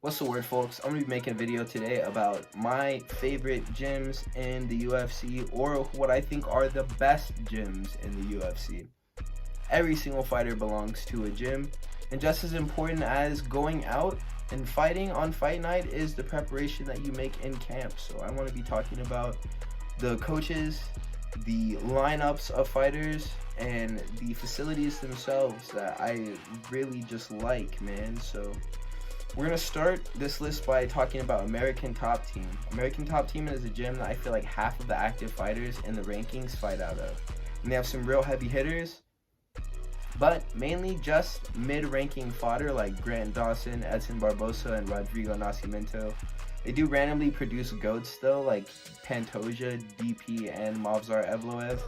What's the word, folks? I'm gonna be making a video today about my favorite gyms in the UFC, or what I think are the best gyms in the UFC. Every single fighter belongs to a gym, and just as important as going out and fighting on fight night is the preparation that you make in camp. So I want to be talking about the coaches, the lineups of fighters, and the facilities themselves that I really just like, man. So we're going to start this list by talking about American Top Team. American Top Team is a gym that I feel like half of the active fighters in the rankings fight out of. And they have some real heavy hitters, but mainly just mid-ranking fodder like Grant Dawson, Edson Barbosa, and Rodrigo Nascimento. They do randomly produce goats though, like Pantoja, DP, and Movsar Evloev.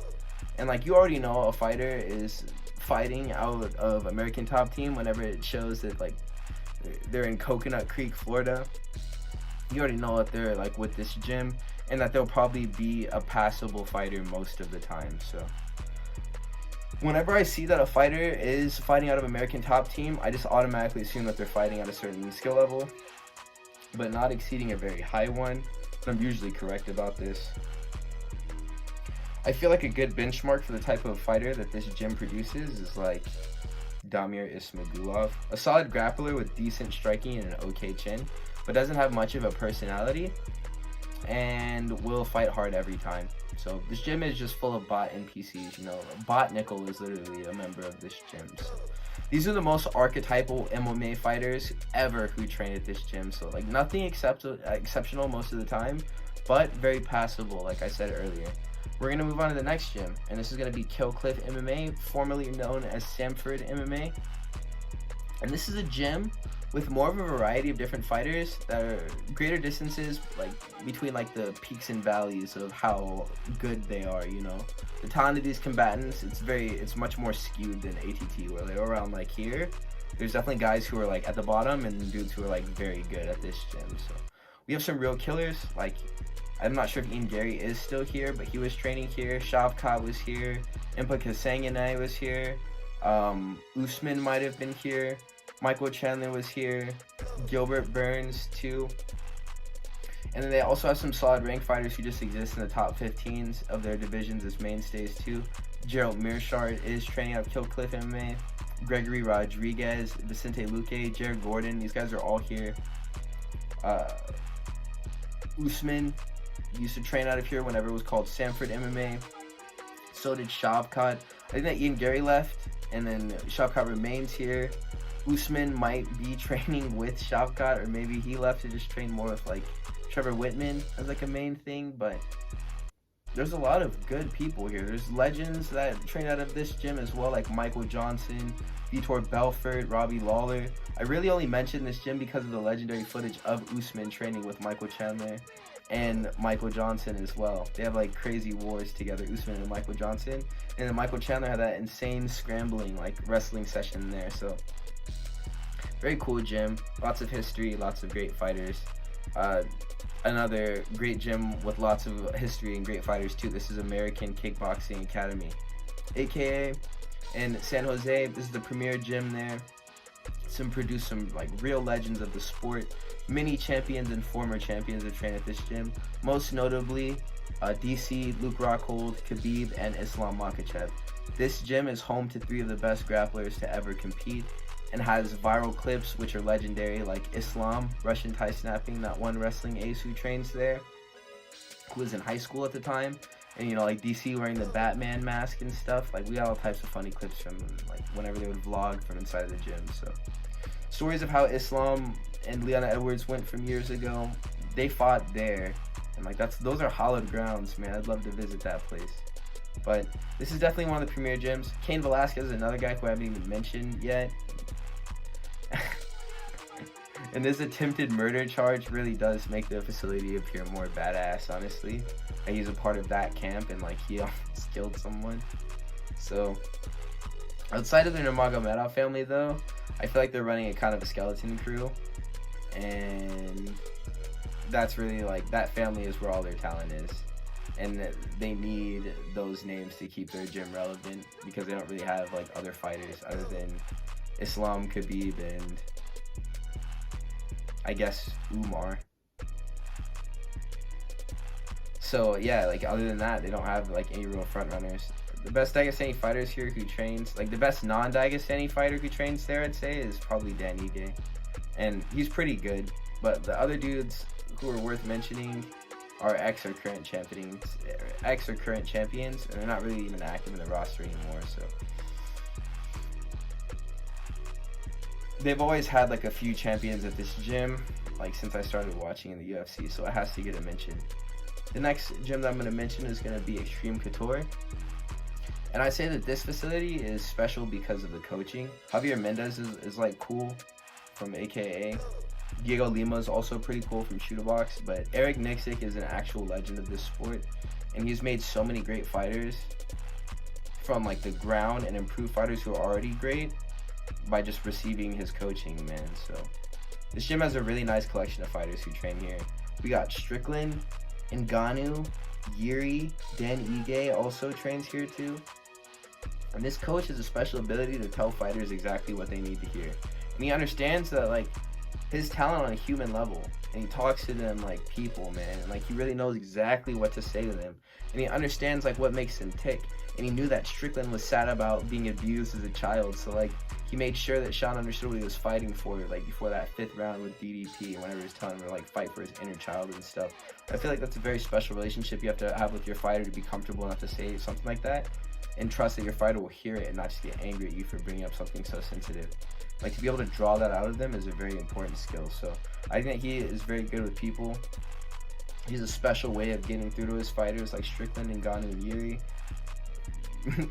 And like, you already know a fighter is fighting out of American Top Team whenever it shows that like they're in Coconut Creek, Florida. You already know that they're like with this gym, and that they'll probably be a passable fighter most of the time. So whenever I see that a fighter is fighting out of American Top Team, I just automatically assume that they're fighting at a certain skill level, but not exceeding a very high one. I'm usually correct about this. I feel like a good benchmark for the type of fighter that this gym produces is like Damir Ismagulov, a solid grappler with decent striking and an okay chin, but doesn't have much of a personality and will fight hard every time. So this gym is just full of bot NPCs, you know. Bot Nickel is literally a member of this gym. So these are the most archetypal MMA fighters ever who train at this gym. So like nothing exceptional most of the time, but very passable, like I said earlier. We're going to move on to the next gym, and this is going to be Kill Cliff MMA, formerly known as Sanford MMA. And this is a gym with more of a variety of different fighters that are greater distances, like between like the peaks and valleys of how good they are, you know. The talent of these combatants, it's much more skewed than ATT, where they're around like here. There's definitely guys who are like at the bottom and dudes who are like very good at this gym. So we have some real killers, like I'm not sure if Ian Gary is still here, but he was training here. Shavkat was here. Impa Kasanganay was here. Usman might have been here. Michael Chandler was here. Gilbert Burns too. And then they also have some solid rank fighters who just exist in the top 15s of their divisions as mainstays too. Gerald Mearshart is training at Kill Cliff MMA. Gregory Rodriguez, Vicente Luque, Jared Gordon, these guys are all here. Usman used to train out of here whenever it was called Sanford MMA. So did Shavkat. I think that Ian Gary left, and then Shavkat remains here. Usman might be training with Shavkat, or maybe he left to just train more with like Trevor Whitman as like a main thing. But there's a lot of good people here. There's legends that train out of this gym as well, like Michael Johnson, Vitor Belfort, Robbie Lawler. I really only mentioned this gym because of the legendary footage of Usman training with Michael Chandler and Michael Johnson as well. They have like crazy wars together, Usman and Michael Johnson. And then Michael Chandler had that insane scrambling like wrestling session there. So very cool gym, lots of history, lots of great fighters. Another great gym with lots of history and great fighters too. This is American Kickboxing Academy, aka in San Jose. This is the premier gym there. Produce some like real legends of the sport. Many champions and former champions have trained at this gym. Most notably, DC, Luke Rockhold, Khabib, and Islam Makhachev. This gym is home to 3 of the best grapplers to ever compete, and has viral clips which are legendary, like Islam, Russian tie snapping, that one wrestling ace who trains there, who was in high school at the time, and you know, like DC wearing the Batman mask and stuff. Like we got all types of funny clips from like whenever they would vlog from inside the gym. So stories of how Islam and Leona Edwards went from years ago, they fought there, and like those are hallowed grounds, man. I'd love to visit that place. But this is definitely one of the premier gyms. Cain Velasquez is another guy who I haven't even mentioned yet. And this attempted murder charge really does make the facility appear more badass, honestly. And he's a part of that camp, and like he almost killed someone. So outside of the Nurmagomedov family though, I feel like they're running a kind of a skeleton crew, and that's really like, that family is where all their talent is, and they need those names to keep their gym relevant, because they don't really have like other fighters other than Islam, Khabib, and I guess, Umar. So yeah, like other than that, they don't have like any real front runners. The best Dagestani fighters here who trains, like the best non-Dagestani fighter who trains there, I'd say, is probably Dan Ige, and he's pretty good. But the other dudes who are worth mentioning are ex or current champions, and they're not really even active in the roster anymore. So they've always had like a few champions at this gym, like since I started watching in the UFC, so it has to get a mention. The next gym that I'm going to mention is going to be Xtreme Couture. And I say that this facility is special because of the coaching. Javier Mendez is like cool from AKA. Diego Lima is also pretty cool from Chutebox. But Eric Nixick is an actual legend of this sport. And he's made so many great fighters from like the ground and improved fighters who are already great by just receiving his coaching, man. So this gym has a really nice collection of fighters who train here. We got Strickland, Ngannou, Yuri, Dan Ige also trains here too. And this coach has a special ability to tell fighters exactly what they need to hear. And he understands that like his talent on a human level, and he talks to them like people, man. And like he really knows exactly what to say to them. And he understands like what makes them tick. And he knew that Strickland was sad about being abused as a child, so like he made sure that Sean understood what he was fighting for, like before that 5th round with DDP, whenever he was telling him to like fight for his inner child and stuff. I feel like that's a very special relationship you have to have with your fighter to be comfortable enough to say something like that, and trust that your fighter will hear it and not just get angry at you for bringing up something so sensitive. Like to be able to draw that out of them is a very important skill. So I think he is very good with people. He's a special way of getting through to his fighters like Strickland, Ngannou, and Yuri.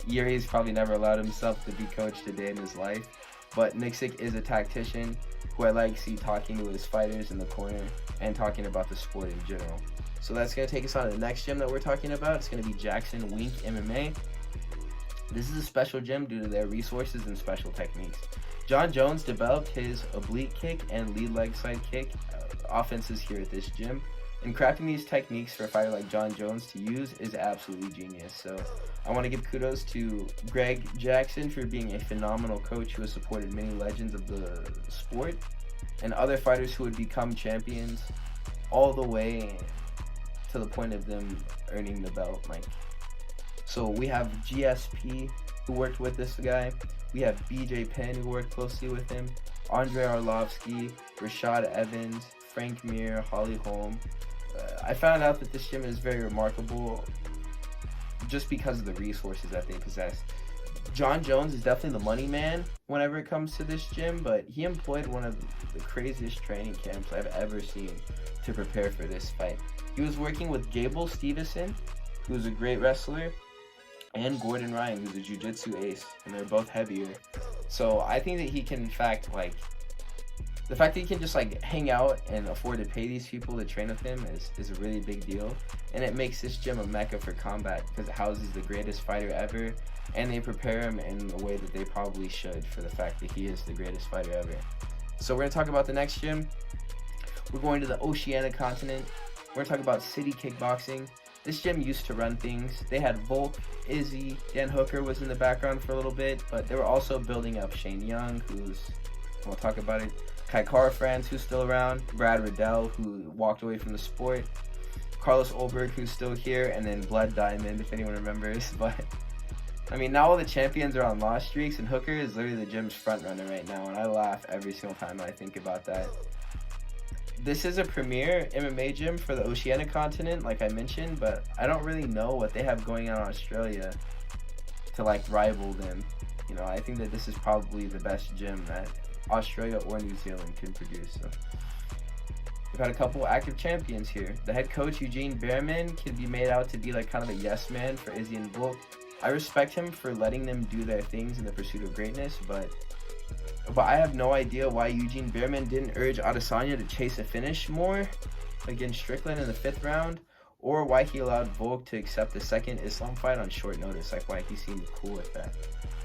Yuri's probably never allowed himself to be coached a day in his life, but Nixick is a tactician who I like to see talking to his fighters in the corner and talking about the sport in general. So that's going to take us on to the next gym that we're talking about. It's going to be JacksonWink MMA. This is a special gym due to their resources and special techniques. John Jones developed his oblique kick and lead leg side kick offenses here at this gym. And crafting these techniques for a fighter like John Jones to use is absolutely genius. So I want to give kudos to Greg Jackson for being a phenomenal coach who has supported many legends of the sport and other fighters who would become champions all the way to the point of them earning the belt. Like, so we have GSP who worked with this guy. We have BJ Penn who worked closely with him. Andre Arlovsky, Rashad Evans, Frank Mir, Holly Holm. I found out that this gym is very remarkable just because of the resources that they possess. John Jones is definitely the money man whenever it comes to this gym, but he employed one of the craziest training camps I've ever seen to prepare for this fight. He was working with Gable Stevenson, who's a great wrestler, and Gordon Ryan, who's a jiu-jitsu ace, and they're both heavier. So I think that he can, in fact, like, the fact that he can just like hang out and afford to pay these people to train with him is a really big deal, and it makes this gym a mecca for combat because it houses the greatest fighter ever, and they prepare him in the way that they probably should for the fact that he is the greatest fighter ever. So we're going to talk about the next gym. We're going to the Oceania continent. We're going to talk about City Kickboxing. This gym used to run things. They had Volk, Izzy, Dan Hooker was in the background for a little bit, but they were also building up Shane Young, who's, we'll talk about it, Kai Kara France, who's still around, Brad Riddell, who walked away from the sport, Carlos Olberg, who's still here, and then Blood Diamond, if anyone remembers. But I mean, now all the champions are on loss streaks, and Hooker is literally the gym's front runner right now, and I laugh every single time I think about that. This is a premier MMA gym for the Oceania continent, like I mentioned, but I don't really know what they have going on in Australia to like rival them. You know, I think that this is probably the best gym that Australia or New Zealand can produce. So we've had a couple active champions here. The head coach Eugene Behrman can be made out to be like kind of a yes man for Izzy and Volk. I respect him for letting them do their things in the pursuit of greatness, but I have no idea why Eugene Behrman didn't urge Adesanya to chase a finish more against Strickland in the 5th round, or why he allowed Volk to accept the second Islam fight on short notice, like why he seemed cool with that.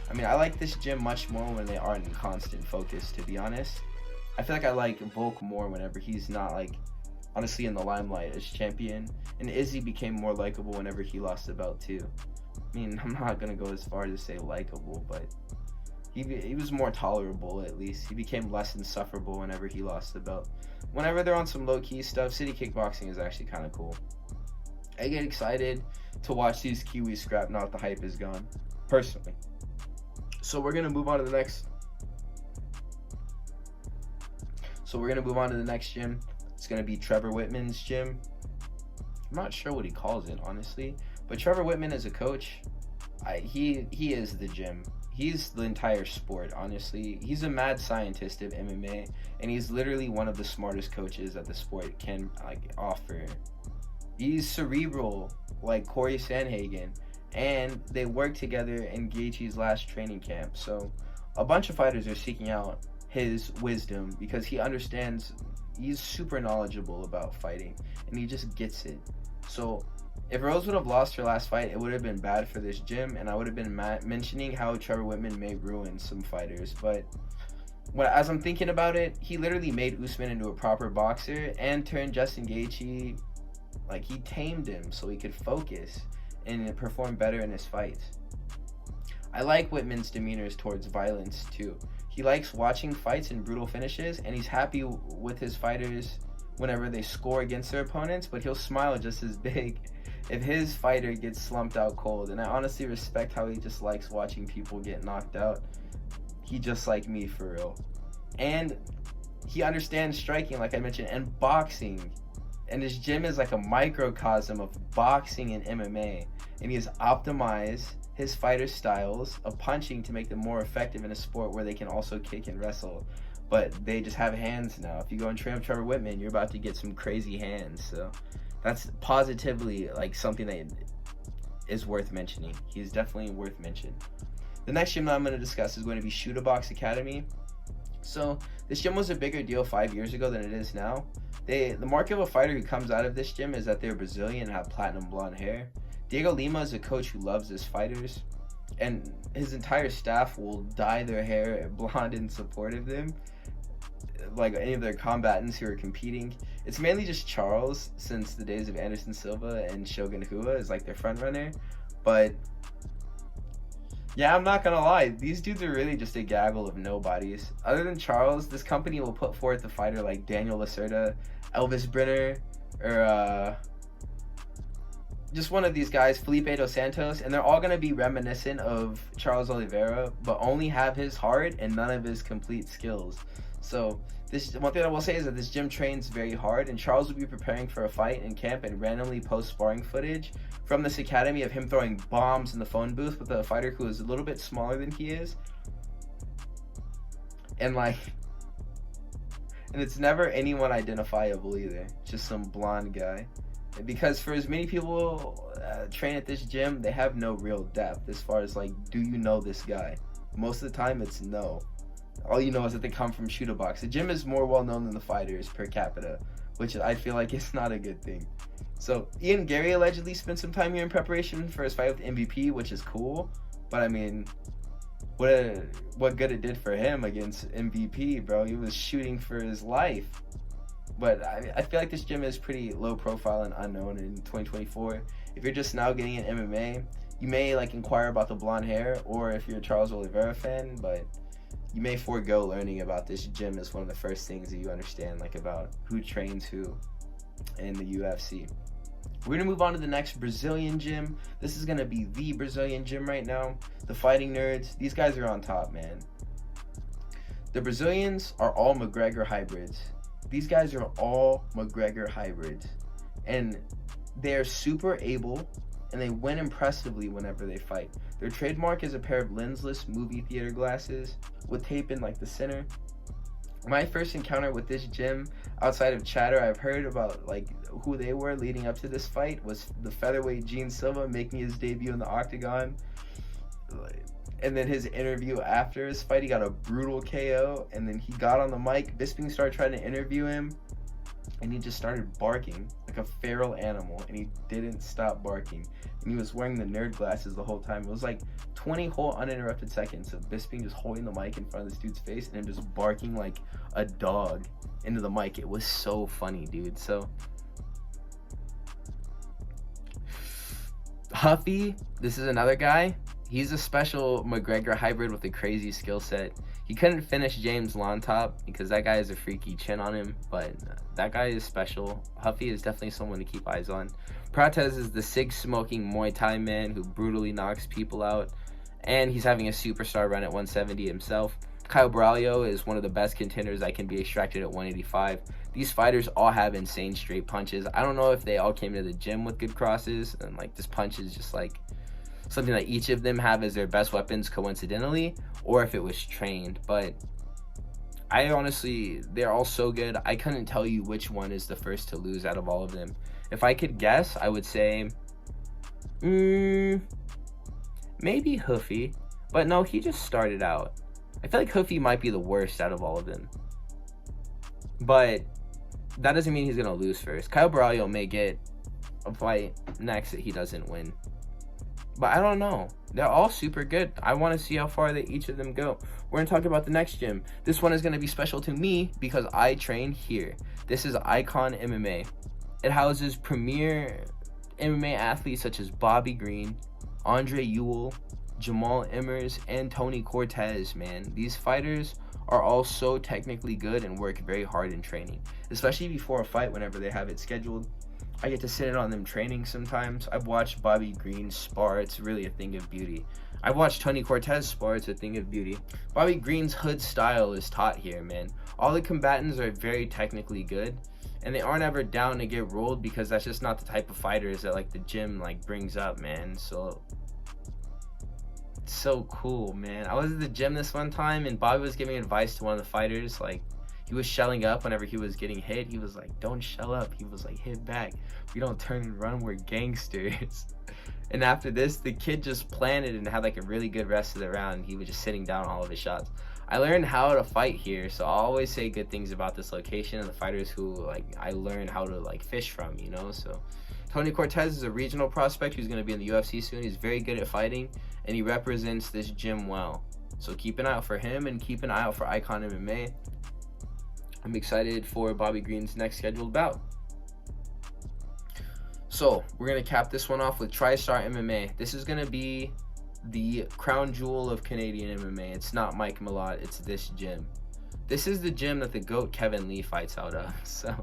I mean, I like this gym much more when they aren't in constant focus, to be honest. I feel like I like Volk more whenever he's not, like, honestly in the limelight as champion. And Izzy became more likable whenever he lost the belt, too. I mean, I'm not going to go as far as to say likable, but he was more tolerable, at least. He became less insufferable whenever he lost the belt. Whenever they're on some low-key stuff, City Kickboxing is actually kind of cool. I get excited to watch these Kiwis scrap now that the hype is gone, personally. So we're gonna move on to the next. Gym. It's gonna be Trevor Whitman's gym. I'm not sure what he calls it, honestly, but Trevor Whitman is a coach. He is the gym. He's the entire sport, honestly. He's a mad scientist of MMA, and he's literally one of the smartest coaches that the sport can offer. He's cerebral, like Corey Sandhagen, and they work together in Gaethje's last training camp. So a bunch of fighters are seeking out his wisdom because he understands. He's super knowledgeable about fighting, and he just gets it. So if Rose would have lost her last fight, it would have been bad for this gym, and I would have been mentioning how Trevor Whitman may ruin some fighters. But as I'm thinking about it, he literally made Usman into a proper boxer and turned Justin Gaethje, he tamed him so he could focus and perform better in his fights. I like Whitman's demeanors towards violence too. He likes watching fights and brutal finishes, and he's happy with his fighters whenever they score against their opponents, but he'll smile just as big if his fighter gets slumped out cold. And I honestly respect how he just likes watching people get knocked out. He just like me, for real. And he understands striking, like I mentioned, and boxing. And his gym is like a microcosm of boxing and MMA. And he has optimized his fighter styles of punching to make them more effective in a sport where they can also kick and wrestle. But they just have hands now. If you go and train with Trevor Whitman, you're about to get some crazy hands. So that's positively something that is worth mentioning. He's definitely worth mentioning. The next gym that I'm going to discuss is going to be Chutebox Academy. So this gym was a bigger deal 5 years ago than it is now. The mark of a fighter who comes out of this gym is that they're Brazilian and have platinum blonde hair. Diego Lima is a coach who loves his fighters, and his entire staff will dye their hair blonde in support of them, like any of their combatants who are competing. It's mainly just Charles, since the days of Anderson Silva and Shogun Rua is their front runner. But yeah, I'm not gonna lie, these dudes are really just a gaggle of nobodies. Other than Charles, this company will put forth a fighter like Daniel Lacerda, Elvis Brenner, or just one of these guys, Felipe dos Santos, and they're all going to be reminiscent of Charles Oliveira, but only have his heart and none of his complete skills. So this one thing I will say is that this gym trains very hard, and Charles will be preparing for a fight in camp and randomly post sparring footage from this academy of him throwing bombs in the phone booth with a fighter who is a little bit smaller than he is. And it's never anyone identifiable either, just some blonde guy. Because for as many people train at this gym, they have no real depth as far as do you know this guy? Most of the time it's no. All you know is that they come from Chutebox. The gym is more well known than the fighters per capita, which I feel like is not a good thing. So Ian Gary allegedly spent some time here in preparation for his fight with MVP, which is cool. But I mean, what good it did for him against MVP, bro. He was shooting for his life. But I feel like this gym is pretty low profile and unknown in 2024. If you're just now getting in MMA, you may inquire about the blonde hair, or if you're a Charles Oliveira fan, but you may forego learning about this gym as one of the first things that you understand about who trains who in the UFC. We're going to move on to the next Brazilian gym. This is going to be the Brazilian gym right now. The Fighting Nerds, these guys are on top, man. The Brazilians are all McGregor hybrids. These guys are all McGregor hybrids, and they're super able, and they win impressively whenever they fight. Their trademark is a pair of lensless movie theater glasses with tape in the center. My first encounter with this gym, outside of chatter I've heard about who they were leading up to this fight, was the featherweight Gene Silva making his debut in the octagon. And then his interview after his fight, he got a brutal KO, and then he got on the mic. Bisping started trying to interview him, and he just started barking like a feral animal, and he didn't stop barking. And he was wearing the nerd glasses the whole time. It was 20 whole uninterrupted seconds of Bisping just holding the mic in front of this dude's face and him just barking like a dog into the mic. It was so funny, dude. So Huffy, this is another guy. He's a special McGregor hybrid with a crazy skill set. He couldn't finish James Lontop because that guy has a freaky chin on him, but that guy is special. Huffy is definitely someone to keep eyes on. Prates is the cig-smoking Muay Thai man who brutally knocks people out, and he's having a superstar run at 170 himself. Kyle Braulio is one of the best contenders that can be extracted at 185. These fighters all have insane straight punches. I don't know if they all came to the gym with good crosses, and like this punch is just like something that each of them have as their best weapons coincidentally, or if it was trained. But I honestly, they're all so good, I couldn't tell you which one is the first to lose out of all of them. If I could guess, I would say maybe Hoofy, but no, he just started out. I feel like Hoofy might be the worst out of all of them, but that doesn't mean he's gonna lose first. Kyle Braulio may get a fight next that he doesn't win, but I don't know. They're all super good. I want to see how far each of them go. We're going to talk about the next gym. This one is going to be special to me because I train here. This is Icon MMA. It houses premier MMA athletes such as Bobby Green, Andre Ewell, Jamal Emmers, and Tony Cortez, man. These fighters are all so technically good and work very hard in training, especially before a fight whenever they have it scheduled. I get to sit in on them training sometimes. I've watched Bobby Green spar. It's really a thing of beauty. I've watched Tony Cortez spar. It's a thing of beauty. Bobby Green's hood style is taught here, man. All the combatants are very technically good, and they aren't ever down to get rolled because that's just not the type of fighters that like the gym like brings up, man. So it's so cool, man. I was at the gym this one time and Bobby was giving advice to one of the fighters. Like, he was shelling up whenever he was getting hit. He was like, don't shell up. He was like, hit back. We don't turn and run, we're gangsters. And after this, the kid just planted and had like a really good rest of the round. He was just sitting down all of his shots. I learned how to fight here, so I'll always say good things about this location and the fighters who like I learned how to like fish from, you know. So Tony Cortez is a regional prospect who's going to be in the UFC soon. He's very good at fighting and he represents this gym well. So keep an eye out for him and keep an eye out for Icon MMA. I'm excited for Bobby Green's next scheduled bout. So we're going to cap this one off with Tristar MMA. This is going to be the crown jewel of Canadian MMA. It's not Mike Malott, it's this gym. This is the gym that the GOAT Kevin Lee fights out of. So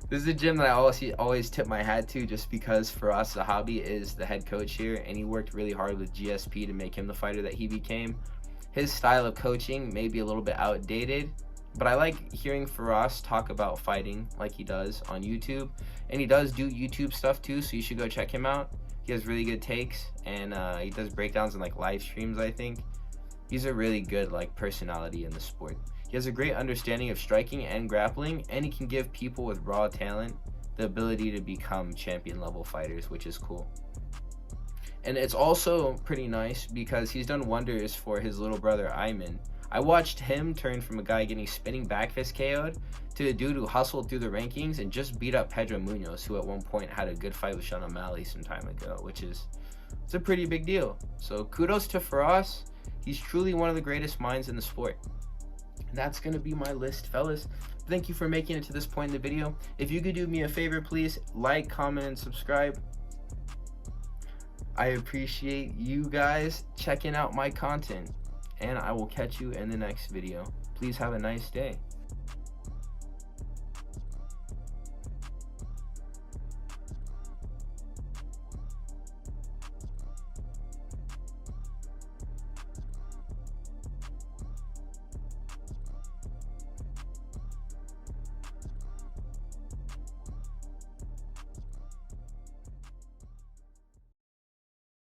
this is a gym that I always tip my hat to, just because for us, the hobby is the head coach here, and he worked really hard with GSP to make him the fighter that he became. His style of coaching may be a little bit outdated, but I like hearing Faraz talk about fighting like he does on YouTube, and he does do YouTube stuff too, so you should go check him out. He has really good takes, and he does breakdowns and like live streams, I think. He's a really good like personality in the sport. He has a great understanding of striking and grappling, and he can give people with raw talent the ability to become champion level fighters, which is cool. And it's also pretty nice because he's done wonders for his little brother Ayman. I watched him turn from a guy getting spinning back fist KO'd to a dude who hustled through the rankings and just beat up Pedro Munoz, who at one point had a good fight with Sean O'Malley some time ago, which is it's a pretty big deal. So kudos to Faraz. He's truly one of the greatest minds in the sport. And that's going to be my list, fellas. Thank you for making it to this point in the video. If you could do me a favor, please like, comment, and subscribe. I appreciate you guys checking out my content, and I will catch you in the next video. Please have a nice day.